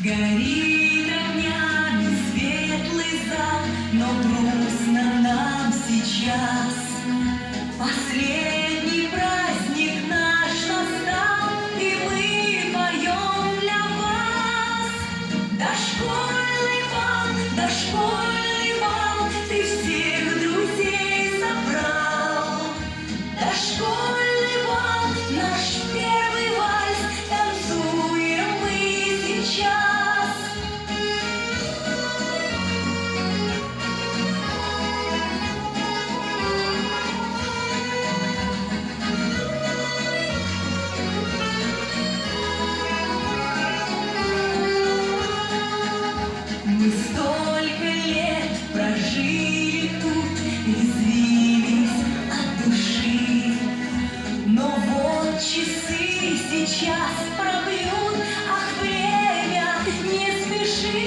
Горит огнями светлый зал, но грустно нам сейчас. Последний праздник наш настал, и мы поем для вас. Дошкольный бал, ты всех друзей собрал. Дошкольный бал, наш первый вальс, танцуем мы сейчас. Мы столько лет прожили тут, резвились от души. Но вот часы сейчас пробьют, ах, время, не спеши.